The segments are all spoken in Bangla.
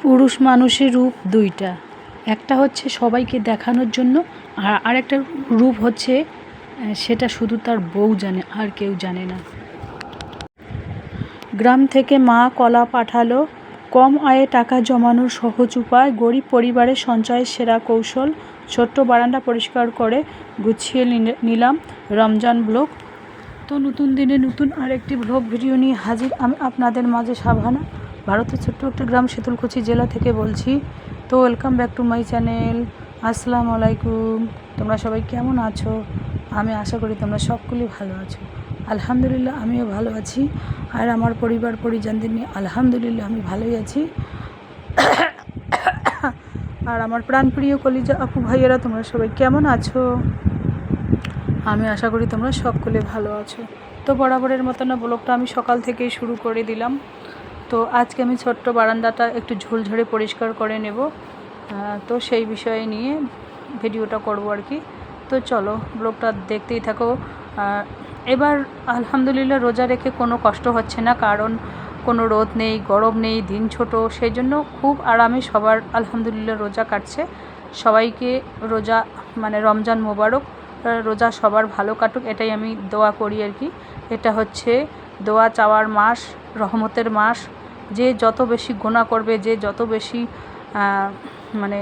পুরুষ মানুষের রূপ দুইটা, একটা হচ্ছে সবাইকে দেখানোর জন্য, আর আরেকটা রূপ হচ্ছে সেটা শুধু তার বউ জানে, আর কেউ জানে না। গ্রাম থেকে মা কলা পাঠালো, কম আয়ে টাকা জমানোর সহজ উপায়, গরিব পরিবারের সঞ্চয়ের সেরা কৌশল। ছোট্ট বারান্দা পরিষ্কার করে গুছিয়ে নিলাম রমজান ব্লগ। তো নতুন দিনে নতুন আরেকটি ব্লগ ভিডিও নিয়ে হাজির আমি আপনাদের মাঝে সাভানা, ভারতের ছোট্ট একটা গ্রাম শীতলকুচি জেলা থেকে বলছি। তো welcome back to my channel. আসসালামু আলাইকুম। তোমরা সবাই কেমন আছো? আমি আশা করি তোমরা সকলেই ভালো আছো। আলহামদুলিল্লাহ আমিও ভালো আছি, আর আমার পরিবার পরিজনদের নিয়ে আলহামদুলিল্লাহ আমি ভালোই আছি। আর আমার প্রাণপ্রিয় কলিজা আপু ভাইয়েরা, তোমরা সবাই কেমন আছো? আমি আশা করি তোমরা সকলে ভালো আছো। তো বরাবরের মতন ব্লগটা আমি সকাল থেকেই শুরু করে দিলাম। তো আজকে আমি ছোট্ট বারান্দাটা একটু ঝুলঝড়ে পরিষ্কার করে নেব, তো সেই বিষয়ে নিয়ে ভিডিওটা করব আর কি। তো চলো ব্লগটা দেখতেই থাকো। এবার আলহামদুলিল্লাহ রোজা রেখে কোনো কষ্ট হচ্ছে না, কারণ কোনো রোদ নেই, গরম নেই, দিন ছোট, সেই জন্য খুব আরামে সবার আলহামদুলিল্লাহ রোজা কাটছে। সবাইকে রোজা মানে রমজান মোবারক, রোজা সবার ভালো কাটুক, এটাই আমি দোয়া করি আর কি। এটা হচ্ছে দোয়া চাওয়ার মাস, রহমতের মাস। যে যত বেশি গুনাহ করবে, যে যত বেশি মানে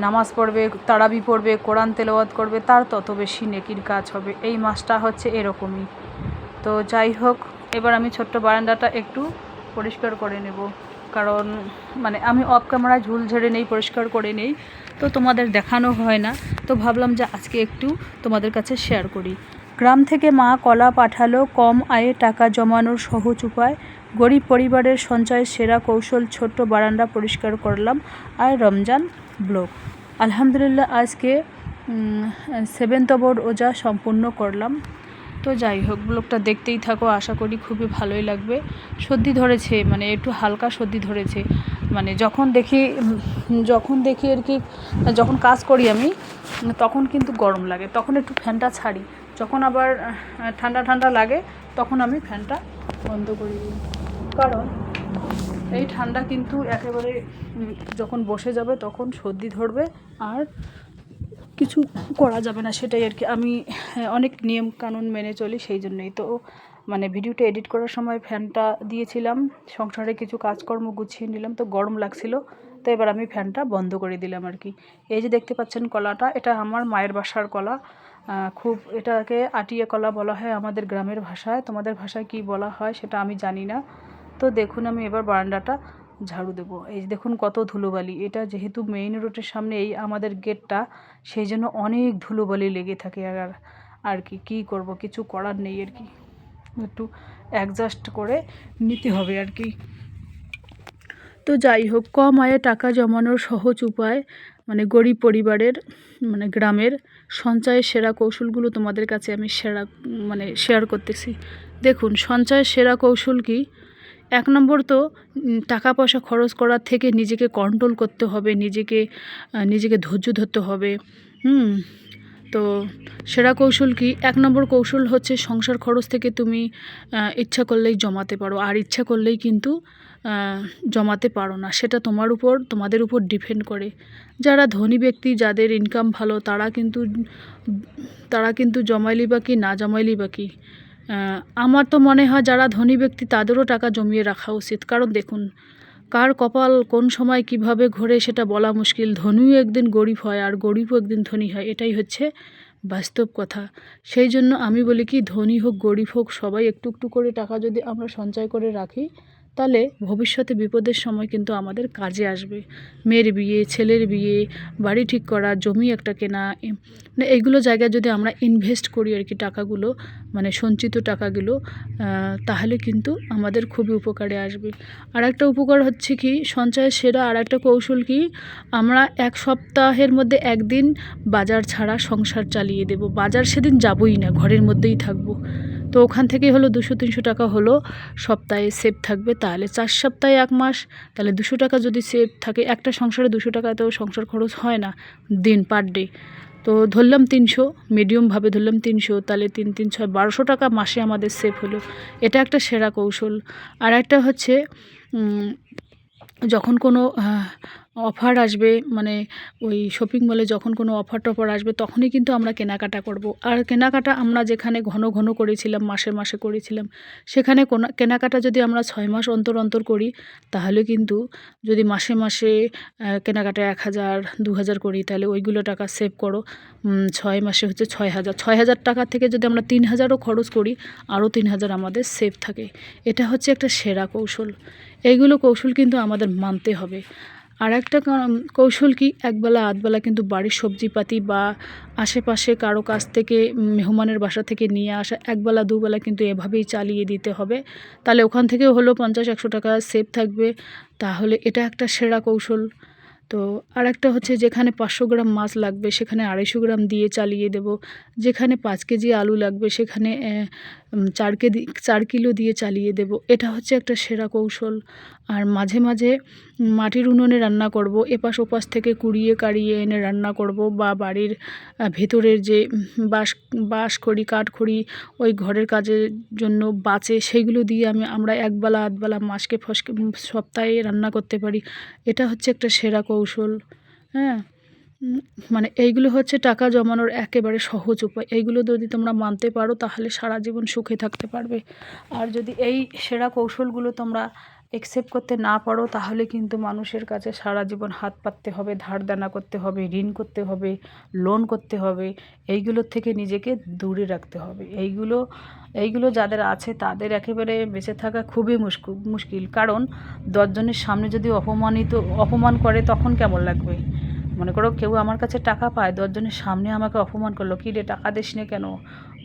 নামাজ পড়বে, তারাবি পড়বে, কোরআন তেলাওয়াত করবে, তার তত বেশি নেকির কাজ হবে। এই মাসটা হচ্ছে এরকমই। তো যাই হোক, এবার আমি ছোট্ট বারান্দাটা একটু পরিষ্কার করে নেব, কারণ মানে আমি অফ ক্যামেরায় ঝুল ঝেড়ে নেই, পরিষ্কার করে নেই, তো তোমাদের দেখানো হয় না। তো ভাবলাম যে আজকে একটু তোমাদের কাছে শেয়ার করি। গ্রাম থেকে মা কলা পাঠালো, কম আয়ে টাকা জমানোর সহজ উপায়, গরিব পরিবারের সঞ্চয়ের সেরা কৌশল। ছোট্ট বারান্দা পরিষ্কার করলাম আর রমজান ব্লগ। আলহামদুলিল্লাহ আজকে 7th রোজা সম্পূর্ণ করলাম। তো যাই হোক, ব্লগটা দেখতেই থাকো, আশা করি খুবই ভালোই লাগবে। সর্দি ধরেছে, মানে একটু হালকা সর্দি ধরেছে, মানে যখন দেখি আর কি, যখন কাজ করি আমি তখন কিন্তু গরম লাগে, তখন একটু ফ্যানটা ছাড়ি, যখন আবার ঠান্ডা ঠান্ডা লাগে তখন আমি ফ্যানটা বন্ধ করে দিই। কারণ এই ঠান্ডা কিন্তু একেবারে যখন বসে যাবে তখন সর্দি ধরবে, আর কিছু করা যাবে না, সেটাই আর কি। আমি অনেক নিয়ম কানুন মেনে চলি, সেই জন্যই তো মানে ভিডিওটা এডিট করার সময় ফ্যানটা দিয়েছিলাম, সংসারে কিছু কাজকর্ম গুছিয়ে নিলাম, তো গরম লাগছিল, তো এবার আমি ফ্যানটা বন্ধ করে দিলাম আর কি। এই যে দেখতে পাচ্ছেন কলাটা, এটা আমার মায়ের বাসার কলা, খুব এটাকে আটিয়া কলা বলা হয় আমাদের গ্রামের ভাষায়। তোমাদের ভাষায় কি বলা হয় সেটা আমি জানি না। তো দেখুন আমি এবার বারান্দাটা ঝাড়ু দেবো। এই দেখুন কত ধুলোবালি, এটা যেহেতু মেইন রোডের সামনে এই আমাদের গেটটা, সেই জন্য অনেক ধুলোবালি লেগে থাকে। আর কি করব, কিছু করার নেই আর কি, একটু অ্যাডজাস্ট করে নিতে হবে আর কি। তো যাই হোক, কম আয়ে টাকা জমানোর সহজ উপায়, মানে গরিব পরিবারের মানে গ্রামের সঞ্চয়ের সেরা কৌশলগুলো তোমাদের কাছে আমি শেয়ার করতেছি। দেখুন, সঞ্চয়ের সেরা কৌশল কি? 1 নম্বর তো টাকা পয়সা খরচ করার থেকে নিজেকে কন্ট্রোল করতে হবে, নিজেকে ধৈর্য ধরতে হবে। তো সেরা কৌশল কি? 1 নম্বর কৌশল হচ্ছে সংসার খরচ থেকে তুমি ইচ্ছা করলেই জমাতে পারো, আর ইচ্ছা করলেই কিন্তু জমাতে পারো না, সেটা তোমাদের উপর ডিপেন্ড করে। যারা ধনী ব্যক্তি, যাদের ইনকাম ভালো, তারা কিন্তু জমাইলি বা কি না জমাইলি বা কি, আমার তো মনে হয় যারা ধনী ব্যক্তি তাদেরও টাকা জমিয়ে রাখা উচিত। কারণ দেখুন, কার কপাল কোন সময় কিভাবে ঘোরে সেটা বলা মুশকিল। ধনীও একদিন গরিব হয়, আর গরিবও একদিন ধনী হয়, এটাই হচ্ছে বাস্তব কথা। সেই জন্য আমি বলি কি, ধনী হোক গরিব হোক, সবাই একটু একটু করে টাকা যদি আমরা সঞ্চয় করে রাখি, তাহলে ভবিষ্যতে বিপদের সময় কিন্তু আমাদের কাজে আসবে। মেয়ের বিয়ে, ছেলের বিয়ে, বাড়ি ঠিক করা, জমি একটা কেনা, মানে এইগুলো জায়গায় যদি আমরা ইনভেস্ট করি আর কি টাকাগুলো, মানে সঞ্চিত টাকাগুলো, তাহলে কিন্তু আমাদের খুবই উপকারে আসবে। আর একটা উপকার হচ্ছে কি, সঞ্চয়ের সেরা আর একটা কৌশল কি, আমরা 1 সপ্তাহের মধ্যে 1 দিন বাজার ছাড়া সংসার চালিয়ে দেব। বাজার সেদিন যাবই না, ঘরের মধ্যেই থাকবো। তো ওখান থেকেই হলো 200-300 টাকা হলো সপ্তাহে সেভ থাকবে, তাহলে 4 সপ্তাহে 1 মাস, তাহলে 200 টাকা যদি সেভ থাকে, একটা সংসারে 200 টাকা তো সংসার খরচ হয় না দিন পার ডে। তো ধরলাম 300, মিডিয়ামভাবে ধরলাম 300, তাহলে 3 3 6 1200 টাকা মাসে আমাদের সেভ হলো। এটা একটা সেরা কৌশল। আর একটা হচ্ছে যখন কোনো অফার আসবে, মানে ওই শপিং মলে যখন কোনো অফার টফার আসবে তখনই কিন্তু আমরা কেনাকাটা করব। আর কেনাকাটা আমরা যেখানে ঘন ঘন করেছিলাম, মাসে মাসে করেছিলাম, সেখানে কেনাকাটা যদি আমরা 6 মাস অন্তর অন্তর করি, তাহলে কিন্তু যদি মাসে মাসে কেনাকাটা 1000 2000 করি, তাহলে ওইগুলো টাকা সেভ করো। 6 মাসে হচ্ছে 6000 টাকা থেকে যদি আমরা 3000ও খরচ করি, আরও 3000 আমাদের সেভ থাকে। এটা হচ্ছে একটা সেরা কৌশল। এইগুলো কৌশল কিন্তু আমাদের মানতে হবে। আর একটা কৌশল কি, একবেলা আধবেলা কিন্তু বাড়ির সবজিপাতি বা আশেপাশে কারো কাছ থেকে মেহমানের বাসা থেকে নিয়ে আসা একবেলা দুবেলা কিন্তু এভাবেই চালিয়ে দিতে হবে। তাহলে ওখান থেকেও হলো 50-100 টাকা সেভ থাকবে। তাহলে এটা একটা সেরা কৌশল। তো আরেকটা হচ্ছে, যেখানে 500 গ্রাম মাছ লাগবে সেখানে 250 গ্রাম দিয়ে চালিয়ে দেব। যেখানে 5 কেজি আলু লাগবে সেখানে 4 কিলো দিয়ে চালিয়ে দেব। এটা হচ্ছে একটা সেরা কৌশল। আর মাঝে মাঝে মাটির উনুনে রান্না করব, এপাশ ওপাশ থেকে কুড়িয়ে কাড়িয়ে এনে রান্না করব, বা বাড়ির ভেতরের যে বাঁশখড়ি কাঠখড়ি ওই ঘরের কাজের জন্য বাঁচে, সেইগুলো দিয়ে আমরা একবেলা আধবেলা মাসকে ফসকে সপ্তাহে রান্না করতে পারি। এটা হচ্ছে একটা সেরা কৌশল। হ্যাঁ, মানে এইগুলো হচ্ছে টাকা জমানোর একেবারে সহজ উপায়। এইগুলো যদি তোমরা মানতে পারো তাহলে সারা জীবন সুখে থাকতে পারবে। আর যদি এই সেরা কৌশলগুলো তোমরা অ্যাকসেপ্ট করতে না পারো, তাহলে কিন্তু মানুষের কাছে সারা জীবন হাত পাততে হবে, ধার দেনা করতে হবে, ঋণ করতে হবে, লোন করতে হবে। এইগুলোর থেকে নিজেকে দূরে রাখতে হবে। এইগুলো যাদের আছে তাদের একেবারে বেঁচে থাকা খুবই মুশকিল। কারণ 10 জনের সামনে যদি অপমান করে তখন কেমন লাগবে? মনে করো কেউ আমার কাছে টাকা পায়, 10 জনের সামনে আমাকে অপমান করলো, কী রে টাকা দিস নে কেন,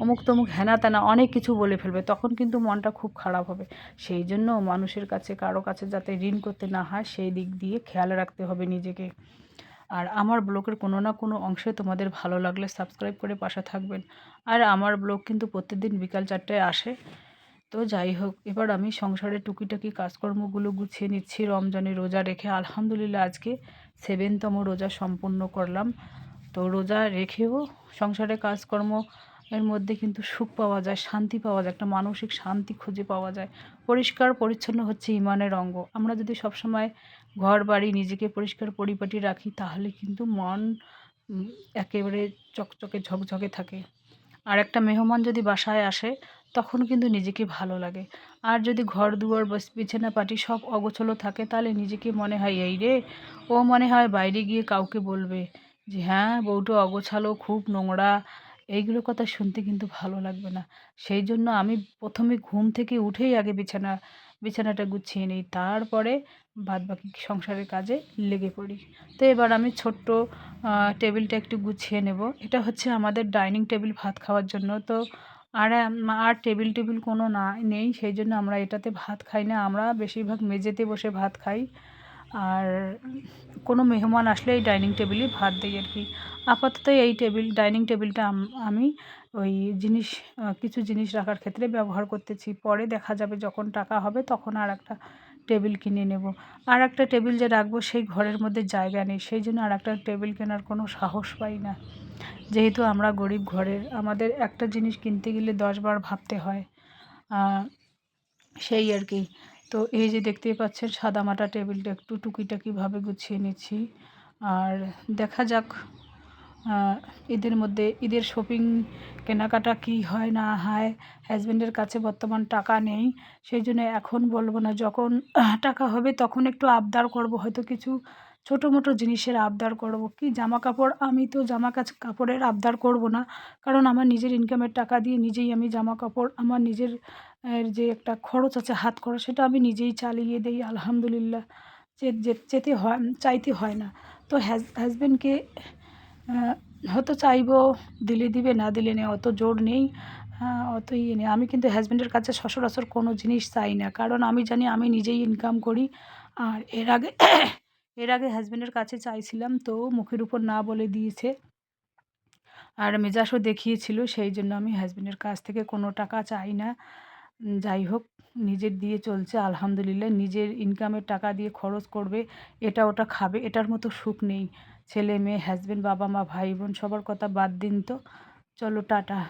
অমুক তমুক হেনা তেনা অনেক কিছু বলে ফেলবে, তখন কিন্তু মনটা খুব খারাপ হবে। সেই জন্য মানুষের কাছে কারো কাছে যাতে ঋণ করতে না হয় সেই দিক দিয়ে খেয়াল রাখতে হবে নিজেকে। আর আমার ব্লগের কোনো না কোনো অংশে তোমাদের ভালো লাগলে সাবস্ক্রাইব করে পাশে থাকবেন। আর আমার ব্লগ কিন্তু প্রত্যেকদিন বিকাল 4টায় আসে। তো যাই হোক, এবার আমি সংসারের টুকিটাকি কাজকর্মগুলো গুছিয়ে নিচ্ছি। রমজানে রোজা রেখে আলহামদুলিল্লাহ আজকে 7তম রোজা সম্পূর্ণ করলাম। তো রোজা রেখেও সংসারের কাজকর্ম এর মধ্যে কিন্তু সুখ পাওয়া যায়, শান্তি পাওয়া যায়, একটা মানসিক শান্তি খুঁজে পাওয়া যায়। পরিষ্কার পরিচ্ছন্ন হচ্ছে ইমানের অঙ্গ। আমরা যদি সবসময় ঘর বাড়ি নিজেকে পরিষ্কার পরিপাটি রাখি, তাহলে কিন্তু মন একেবারে চকচকে ঝকঝকে থাকে। আর একটা মেহমান যদি বাসায় আসে তখন কিন্তু নিজেকে ভালো লাগে। আর যদি ঘর দুয়ার বিছানা পাটি সব অগোছালো থাকে, তাহলে নিজেকে মনে হয় এই রে, ও মনে হয় বাইরে গিয়ে কাউকে বলবে যে হ্যাঁ বউটা অগোছালো, খুব নোংরা। এইগুলো কথা শুনতে কিন্তু ভালো লাগবে না। সেই জন্য আমি প্রথমে ঘুম থেকে উঠেই আগে বিছানাটা গুছিয়ে নিই, তারপরে বাদবাকি সংসারের কাজে লেগে পড়ি। তো এবার আমি ছোট্ট টেবিলটা একটু গুছিয়ে নেব। এটা হচ্ছে আমাদের ডাইনিং টেবিল ভাত খাওয়ার জন্য। তো আর টেবিল কোনো নেই, সেই জন্য আমরা এটাতে ভাত খাই না। আমরা বেশিরভাগ মেঝেতে বসে ভাত খাই। আর কোনো মেহমান আসলে এই ডাইনিং টেবিলেই ভাত দিই আর কি। আপাতত এই ডাইনিং টেবিলটা আমি ওই কিছু জিনিস রাখার ক্ষেত্রে ব্যবহার করতেছি। পরে দেখা যাবে যখন টাকা হবে তখন আর একটা টেবিল কিনে নেব। আর একটা টেবিল যে রাখবো সেই ঘরের মধ্যে জায়গা নেই, সেই জন্য আর একটা টেবিল কেনার কোনো সাহস পাই না। যেহেতু আমরা গরিব ঘরের, আমাদের একটা জিনিস কিনতে গেলে 10 বার ভাবতে হয়। সেই আর কি। তো এই যে দেখতেই পাচ্ছেন সাদামাটা টেবিলটা একটু টুকিটাকিভাবে গুছিয়ে নিচ্ছি। আর দেখা যাক ঈদের শপিং কেনাকাটা কি হয় না হয়। হাজব্যান্ডের কাছে বর্তমান টাকা নেই, সেই জন্য এখন বলবো না। যখন টাকা হবে তখন একটু আবদার করব, হয়তো কিছু ছোটো মোটো জিনিসের আবদার করব। কি জামা কাপড়, আমি তো কাপড়ের আবদার করব না, কারণ আমার নিজের ইনকামের টাকা দিয়ে নিজেই আমি জামা কাপড়, আমার নিজের যে একটা খরচ আছে হাত খরচ, সেটা আমি নিজেই চালিয়ে দিই আলহামদুলিল্লাহ। চাইতে হয় না। তো হাজব্যান্ডকে হয়তো চাইবো, দিলে দিবে, না দিলে নেই, অত জোর নেই, অত ইয়ে নেই। আমি কিন্তু হাজব্যান্ডের কাছে সচরাচর কোনো জিনিস চাই না, কারণ আমি জানি আমি নিজেই ইনকাম করি। আর এর আগে হাজব্যান্ডের কাছে চাইছিলাম, তো মুখের উপর না বলে দিয়েছে আর মেজাজও দেখিয়েছিল। সেই জন্য আমি হাজব্যান্ডের কাছ থেকে কোনো টাকা চাই না। যাই হোক, নিজের দিয়ে চলছে আলহামদুলিল্লাহ। নিজের ইনকামের টাকা দিয়ে খরচ করবে, এটা ওটা খাবে, এটার মতো সুখ নেই। ছেলে মেয়ে, হাজব্যান্ড, বাবা মা, ভাই বোন সবার কথা বাদ দিন তো। চলো টাটা।